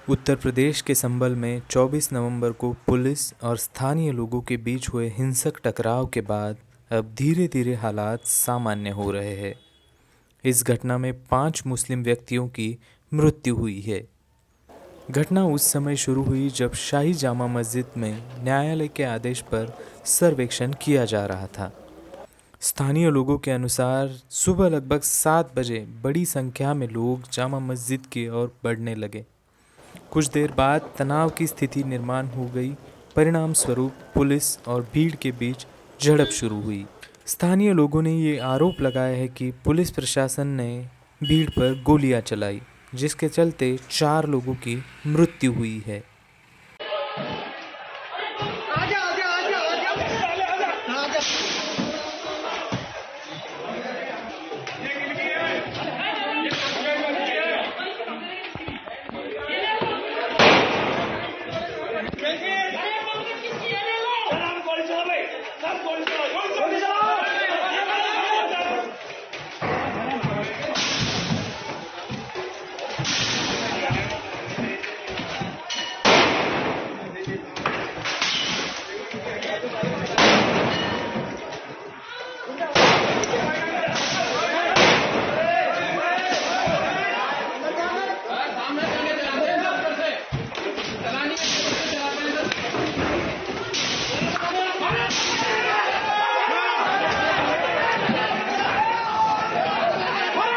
उत्तर प्रदेश के संभल में 24 नवंबर को पुलिस और स्थानीय लोगों के बीच हुए हिंसक टकराव के बाद अब धीरे धीरे हालात सामान्य हो रहे हैं। इस घटना में 5 मुस्लिम व्यक्तियों की मृत्यु हुई है। घटना उस समय शुरू हुई जब शाही जामा मस्जिद में न्यायालय के आदेश पर सर्वेक्षण किया जा रहा था। स्थानीय लोगों के अनुसार सुबह लगभग 7 बजे बड़ी संख्या में लोग जामा मस्जिद की ओर बढ़ने लगे। कुछ देर बाद तनाव की स्थिति निर्माण हो गई। परिणाम स्वरूप पुलिस और भीड़ के बीच झड़प शुरू हुई। स्थानीय लोगों ने ये आरोप लगाया है कि पुलिस प्रशासन ने भीड़ पर गोलियां चलाई, जिसके चलते 4 लोगों की मृत्यु हुई है।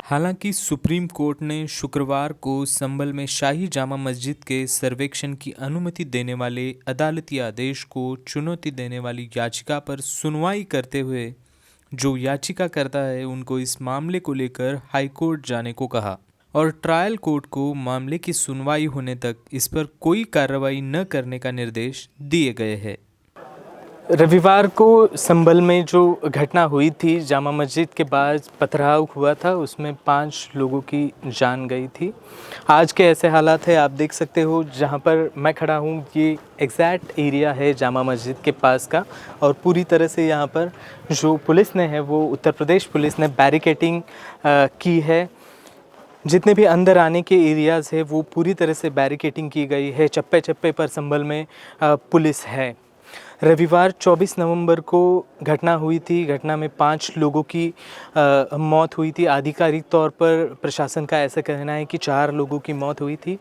हालांकि सुप्रीम कोर्ट ने शुक्रवार को संभल में शाही जामा मस्जिद के सर्वेक्षण की अनुमति देने वाले अदालती आदेश को चुनौती देने वाली याचिका पर सुनवाई करते हुए जो याचिकाकर्ता है उनको इस मामले को लेकर हाईकोर्ट जाने को कहा और ट्रायल कोर्ट को मामले की सुनवाई होने तक इस पर कोई कार्रवाई न करने का निर्देश दिए गए हैं। रविवार को संभल में जो घटना हुई थी, जामा मस्जिद के बाद पथराव हुआ था, उसमें 5 लोगों की जान गई थी। आज के ऐसे हालात है, आप देख सकते हो जहाँ पर मैं खड़ा हूँ, ये एग्जैक्ट एरिया है जामा मस्जिद के पास का और पूरी तरह से यहाँ पर जो पुलिस ने है वो उत्तर प्रदेश पुलिस ने बैरिकेडिंग की है। जितने भी अंदर आने के एरियाज़ है वो पूरी तरह से बैरिकेडिंग की गई है। चप्पे चप्पे पर संभल में पुलिस है। रविवार 24 नवंबर को घटना हुई थी। घटना में 5 लोगों की मौत हुई थी। आधिकारिक तौर पर प्रशासन का ऐसा कहना है कि 4 लोगों की मौत हुई थी।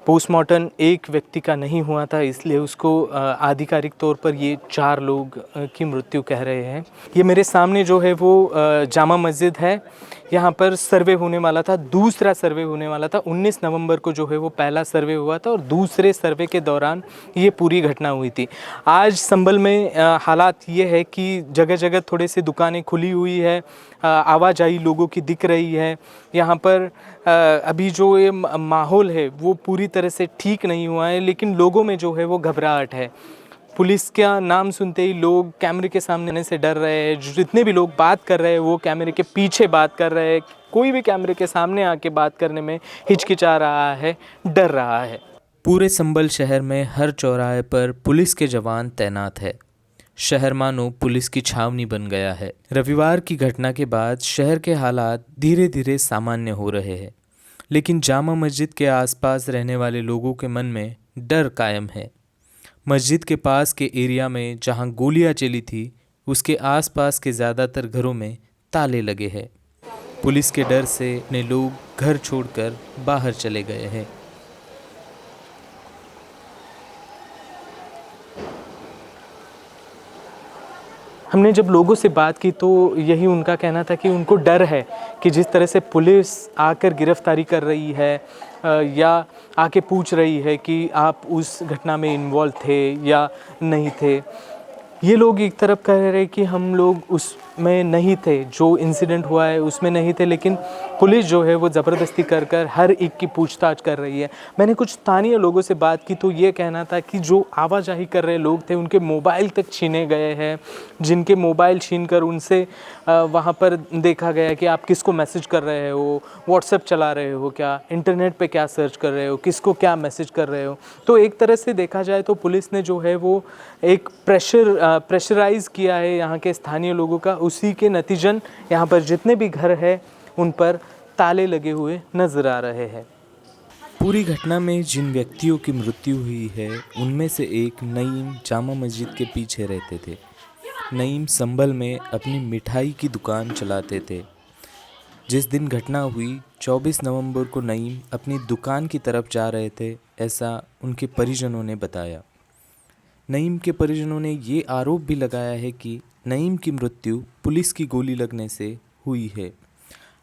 पोस्टमार्टम एक व्यक्ति का नहीं हुआ था, इसलिए उसको आधिकारिक तौर पर ये 4 लोग की मृत्यु कह रहे हैं। ये मेरे सामने जो है वो जामा मस्जिद है। यहाँ पर सर्वे होने वाला था, दूसरा सर्वे होने वाला था। 19 नवंबर को जो है वो पहला सर्वे हुआ था और दूसरे सर्वे के दौरान ये पूरी घटना हुई थी। आज संभल में हालात ये है कि जगह जगह थोड़े से दुकानें खुली हुई है, आवाजाही लोगों की दिख रही है। यहाँ पर अभी जो ये माहौल है वो पूरी तरह से ठीक नहीं हुआ है, लेकिन लोगों में जो है वो घबराहट है। पुलिस का नाम सुनते ही लोग कैमरे के सामने से डर रहे हैं। जितने भी लोग बात कर रहे हैं वो कैमरे के पीछे बात कर रहे हैं। कोई भी कैमरे के सामने आके बात करने में हिचकिचा रहा है, डर रहा है। पूरे संभल शहर में हर चौराहे पर पुलिस के जवान तैनात है। शहर मानो पुलिस की छावनी बन गया है। रविवार की घटना के बाद शहर के हालात धीरे धीरे सामान्य हो रहे हैं, लेकिन जामा मस्जिद के आसपास रहने वाले लोगों के मन में डर कायम है। मस्जिद के पास के एरिया में जहां गोलियां चली थी, उसके आसपास के ज़्यादातर घरों में ताले लगे हैं। पुलिस के डर से अपने लोग घर छोड़कर बाहर चले गए हैं। हमने जब लोगों से बात की तो यही उनका कहना था कि उनको डर है कि जिस तरह से पुलिस आकर गिरफ्तारी कर रही है या आके पूछ रही है कि आप उस घटना में इन्वॉल्व थे या नहीं थे। ये लोग एक तरफ कह रहे हैं कि हम लोग उसमें नहीं थे, जो इंसिडेंट हुआ है उसमें नहीं थे, लेकिन पुलिस जो है वो ज़बरदस्ती कर कर हर एक की पूछताछ कर रही है। मैंने कुछ स्थानीय लोगों से बात की तो ये कहना था कि जो आवाजाही कर रहे लोग थे उनके मोबाइल तक छीने गए हैं। जिनके मोबाइल छीन कर उनसे वहाँ पर देखा गया कि आप किसको मैसेज कर रहे हो, व्हाट्सएप चला रहे हो क्या, इंटरनेट पे क्या सर्च कर रहे हो, किसको क्या मैसेज कर रहे हो। तो एक तरह से देखा जाए तो पुलिस ने जो है वो एक प्रेशराइज़ किया है यहाँ के स्थानीय लोगों का। उसी के नतीजन यहाँ पर जितने भी घर हैं उन पर ताले लगे हुए नज़र आ रहे हैं। पूरी घटना में जिन व्यक्तियों की मृत्यु हुई है उनमें से एक नईम जामा मस्जिद के पीछे रहते थे। नईम संभल में अपनी मिठाई की दुकान चलाते थे। जिस दिन घटना हुई 24 नवंबर को नईम अपनी दुकान की तरफ जा रहे थे, ऐसा उनके परिजनों ने बताया। नईम के परिजनों ने ये आरोप भी लगाया है कि नईम की मृत्यु पुलिस की गोली लगने से हुई है।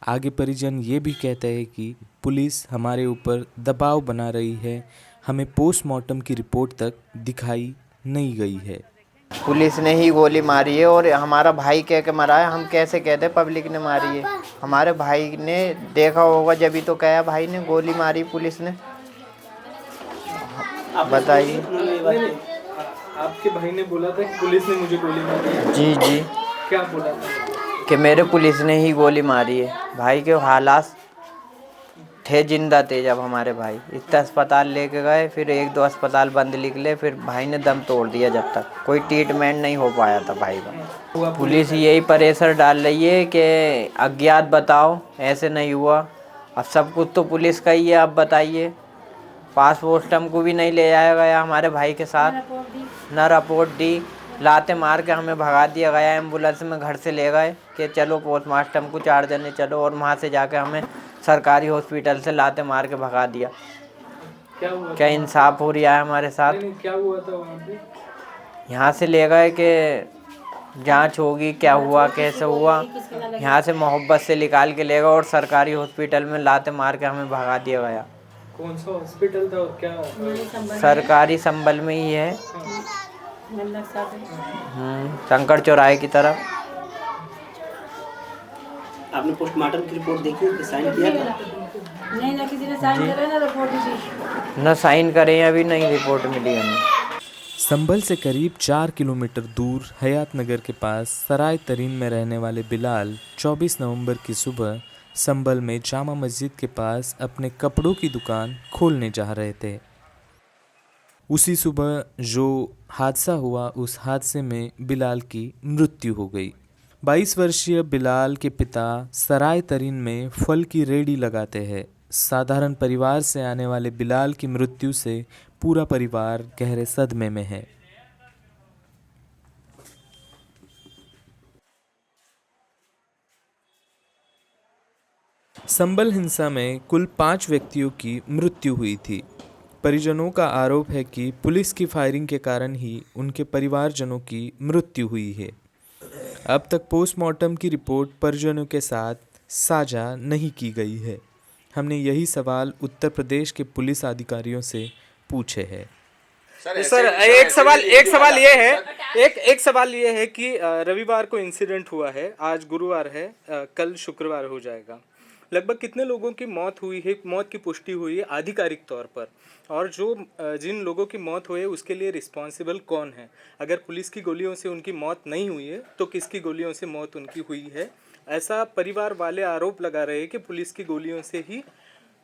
आगे परिजन ये भी कहते हैं कि पुलिस हमारे ऊपर दबाव बना रही है, हमें पोस्टमार्टम की रिपोर्ट तक दिखाई नहीं गई है। पुलिस ने ही गोली मारी है और हमारा भाई कह के मरा है। हम कैसे कहते पब्लिक ने मारी है? हमारे भाई ने देखा होगा जब तो कहा भाई ने गोली मारी पुलिस ने। बताइए। आपके भाई ने बोला था कि पुलिस ने मुझे गोली मारी है। जी जी। क्या बोला था? कि मेरे पुलिस ने ही गोली मारी है। भाई के हालात थे, जिंदा थे जब हमारे भाई इतना अस्पताल लेके गए, फिर 1-2 अस्पताल बंद निकले, फिर भाई ने दम तोड़ दिया। जब तक कोई ट्रीटमेंट नहीं हो पाया था भाई का। पुलिस यही प्रेशर डाल रही है कि अज्ञात बताओ, ऐसे नहीं हुआ। अब सब कुछ तो पुलिस का ही है। अब बताइए, पोस्टमार्टम को भी नहीं ले जाया गया हमारे भाई के साथ, ना रिपोर्ट दी। लाते मार के हमें भगा दिया गया। एम्बुलेंस में घर से ले गए कि चलो पोस्टमार्टम को 4 जने चलो, और वहाँ से जाके हमें सरकारी हॉस्पिटल से लाते मार के भगा दिया। क्या हुआ? क्या इंसाफ हो रहा है हमारे साथ? नहीं, क्या हुआ था वहाँ पे? यहाँ से ले गए कि जांच होगी, क्या हुआ कैसे हुआ। यहाँ से मोहब्बत से निकाल के ले गए और सरकारी हॉस्पिटल में लाते मार के हमें भगा दिया गया। कौन सा हॉस्पिटल था और क्या? सरकारी संभल में ही है, शंकर चौराहे की तरफ। आपने पोस्टमार्टम की रिपोर्ट देखी है? साइन किया था? नहीं ना, किसी ने साइन करे ना रिपोर्ट दी। न साइन करे, अभी नहीं रिपोर्ट मिली हमें। संभल से करीब 4 किलोमीटर दूर हयात नगर के पास सराय तरीन में रहने वाले बिलाल 24 नवंबर की सुबह संभल में जामा मस्जिद के पास अपने कपड़ों की दुकान खोलने जा रहे थे। उसी सुबह जो हादसा हुआ, उस हादसे में बिलाल की मृत्यु हो गई। 22 वर्षीय बिलाल के पिता सराय तरीन में फल की रेहड़ी लगाते हैं। साधारण परिवार से आने वाले बिलाल की मृत्यु से पूरा परिवार गहरे सदमे में है। संभल हिंसा में कुल 5 व्यक्तियों की मृत्यु हुई थी। परिजनों का आरोप है कि पुलिस की फायरिंग के कारण ही उनके परिवारजनों की मृत्यु हुई है। अब तक पोस्टमार्टम की रिपोर्ट परिजनों के साथ साझा नहीं की गई है। हमने यही सवाल उत्तर प्रदेश के पुलिस अधिकारियों से पूछे हैं। सर एक सवाल ये है कि रविवार को इंसिडेंट हुआ है, आज गुरुवार है, कल शुक्रवार हो जाएगा। लगभग कितने लोगों की मौत हुई है, मौत की पुष्टि हुई है आधिकारिक तौर पर, और जिन लोगों की मौत हुई है उसके लिए रिस्पॉन्सिबल कौन है? अगर पुलिस की गोलियों से उनकी मौत नहीं हुई है तो किसकी गोलियों से मौत उनकी हुई है? ऐसा परिवार वाले आरोप लगा रहे हैं कि पुलिस की गोलियों से ही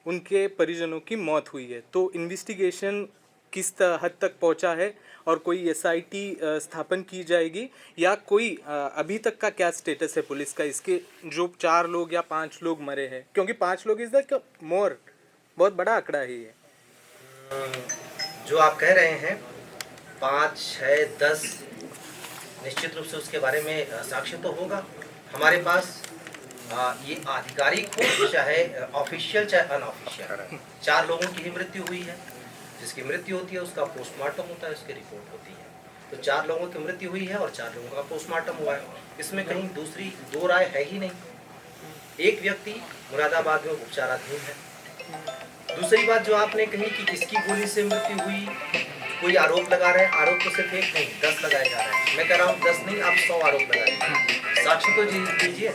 उनके परिजनों की मौत हुई है। तो इन्वेस्टिगेशन किस हद तक पहुंचा है और कोई SIT स्थापन की जाएगी या कोई अभी तक का क्या स्टेटस है पुलिस का? इसके जो 4 लोग या 5 लोग मरे हैं, क्योंकि 5 लोग इज द मोर, बहुत बड़ा आंकड़ा है ये। जो आप कह रहे हैं 5, 6, 10 निश्चित रूप से उसके बारे में साक्ष्य तो होगा हमारे पास। ये आधिकारिक हो चाहे ऑफिशियल चाहे अनऑफिशियल, 4 लोगों की ही मृत्यु हुई है। जिसकी मृत्यु होती है उसका पोस्टमार्टम होता है, उसकी रिपोर्ट होती है। तो 4 लोगों की मृत्यु हुई है और 4 लोगों का पोस्टमार्टम हुआ है। इसमें कहीं दूसरी 2 राय है ही नहीं। एक व्यक्ति मुरादाबाद में उपचाराधीन है। दूसरी बात जो आपने कही कि किसकी गोली से मृत्यु हुई, कोई आरोप लगा रहे हैं। आरोप तो सिर्फ एक नहीं 10 लगाए जा रहे हैं। मैं कह रहा हूँ 10 नहीं, आप 100 आरोप लगा रहे हैं। साक्ष्य तो दीजिए।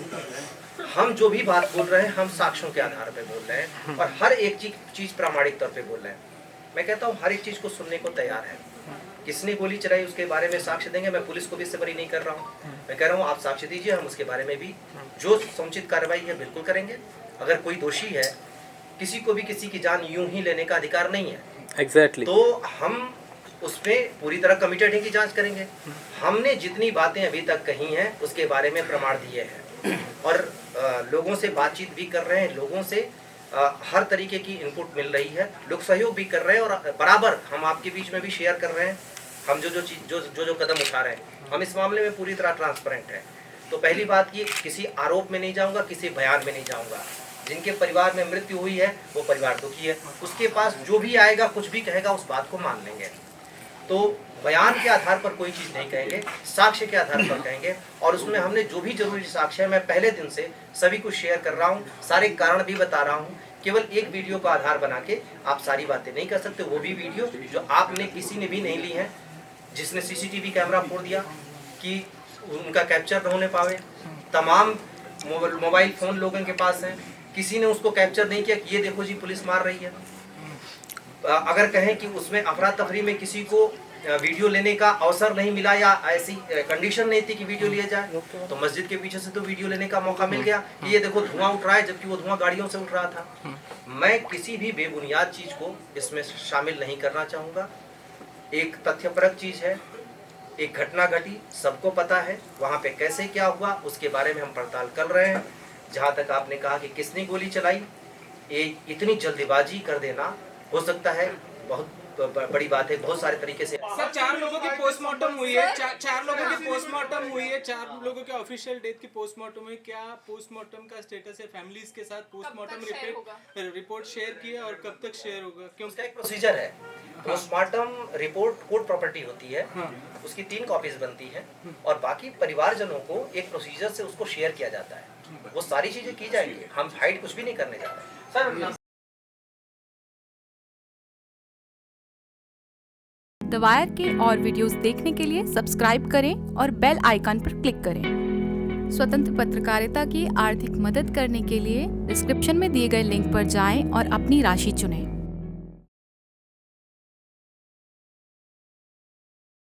हम जो भी बात बोल रहे हैं हम साक्ष्यों के आधार पर बोल रहे हैं और हर एक चीज प्रामाणिक तौर पे बोल रहे हैं। मैं कहता हूँ हर एक चीज को सुनने को तैयार है। किसने गोली चलाई उसके बारे में साक्ष्य देंगे। मैं पुलिस को भी इससे बरी नहीं कर रहा हूँ। मैं कह रहा हूँ आप साक्ष्य दीजिए, हम उसके बारे में भी जो समुचित कार्रवाई है बिल्कुल करेंगे। अगर कोई दोषी है, किसी को भी किसी की जान यूं ही लेने का अधिकार नहीं है। एग्जैक्टली। तो हम उसमें पूरी तरह कमिटेड है कि जांच करेंगे। हमने जितनी बातें अभी तक कही हैं उसके बारे में प्रमाण दिए हैं और लोगों से बातचीत भी कर रहे हैं। लोगों से हर तरीके की इनपुट मिल रही है, लोग सहयोग भी कर रहे हैं और बराबर हम आपके बीच में भी शेयर कर रहे हैं। हम जो कदम उठा रहे हैं, हम इस मामले में पूरी तरह ट्रांसपेरेंट है। तो पहली बात ये, किसी आरोप में नहीं जाऊंगा, किसी बयान में नहीं जाऊंगा। जिनके परिवार में मृत्यु हुई है वो परिवार दुखी है, उसके पास जो भी आएगा, कुछ भी कहेगा, उस बात को मान लेंगे। तो बयान के आधार पर कोई चीज़ नहीं कहेंगे, साक्ष्य के आधार पर कहेंगे। और उसमें हमने जो भी जरूरी साक्ष्य है, मैं पहले दिन से सभी कुछ शेयर कर रहा हूँ, सारे कारण भी बता रहा हूँ। केवल एक वीडियो का आधार बना के आप सारी बातें नहीं कर सकते। वो भी वीडियो जो आपने किसी ने भी नहीं ली है, जिसने सीसीटीवी कैमरा फोड़ दिया कि उनका कैप्चर न होने पावे। तमाम मोबाइल फ़ोन लोगों के पास हैं, किसी ने उसको कैप्चर नहीं किया कि ये देखो जी पुलिस मार रही है। अगर कहें कि उसमें अफरा तफरी में किसी को वीडियो लेने का अवसर नहीं मिला या ऐसी कंडीशन नहीं थी कि वीडियो लिया जाए, तो मस्जिद के पीछे से तो वीडियो लेने का मौका मिल गया कि ये देखो धुआं उठ रहा है, जबकि वो धुआं गाड़ियों से उठ रहा था। मैं किसी भी बेबुनियाद चीज़ को इसमें शामिल नहीं करना चाहूँगा। एक तथ्यपरक चीज़ है, एक घटना घटी, सबको पता है वहाँ पे कैसे क्या हुआ, उसके बारे में हम पड़ताल कर रहे हैं। जहाँ तक आपने कहा कि किसने गोली चलाई, इतनी जल्दीबाजी कर देना हो सकता है बहुत बड़ी बात है। बहुत सारे तरीके से सर 4 लोगों की पोस्टमार्टम हुई है, 4 लोगों की पोस्टमार्टम हुई है, 4 लोगों के ऑफिशियल डेथ की पोस्टमार्टम हुई। क्या पोस्टमार्टम का स्टेटस है? फैमिलीज के साथ पोस्टमार्टम रिपोर्ट शेयर की है और कब तक शेयर होगा? क्योंकि एक प्रोसीजर है, पोस्टमार्टम रिपोर्ट कोर्ट प्रॉपर्टी होती है, उसकी 3 कॉपीज बनती है और बाकी परिवारजनों को एक प्रोसीजर से उसको शेयर किया जाता है। वो सारी चीजें की जाएंगी, हम हाइड कुछ भी नहीं करने जा रहे सर। द वायर के और वीडियोस देखने के लिए सब्सक्राइब करें और बेल आइकन पर क्लिक करें। स्वतंत्र पत्रकारिता की आर्थिक मदद करने के लिए डिस्क्रिप्शन में दिए गए लिंक पर जाएं और अपनी राशि चुनें।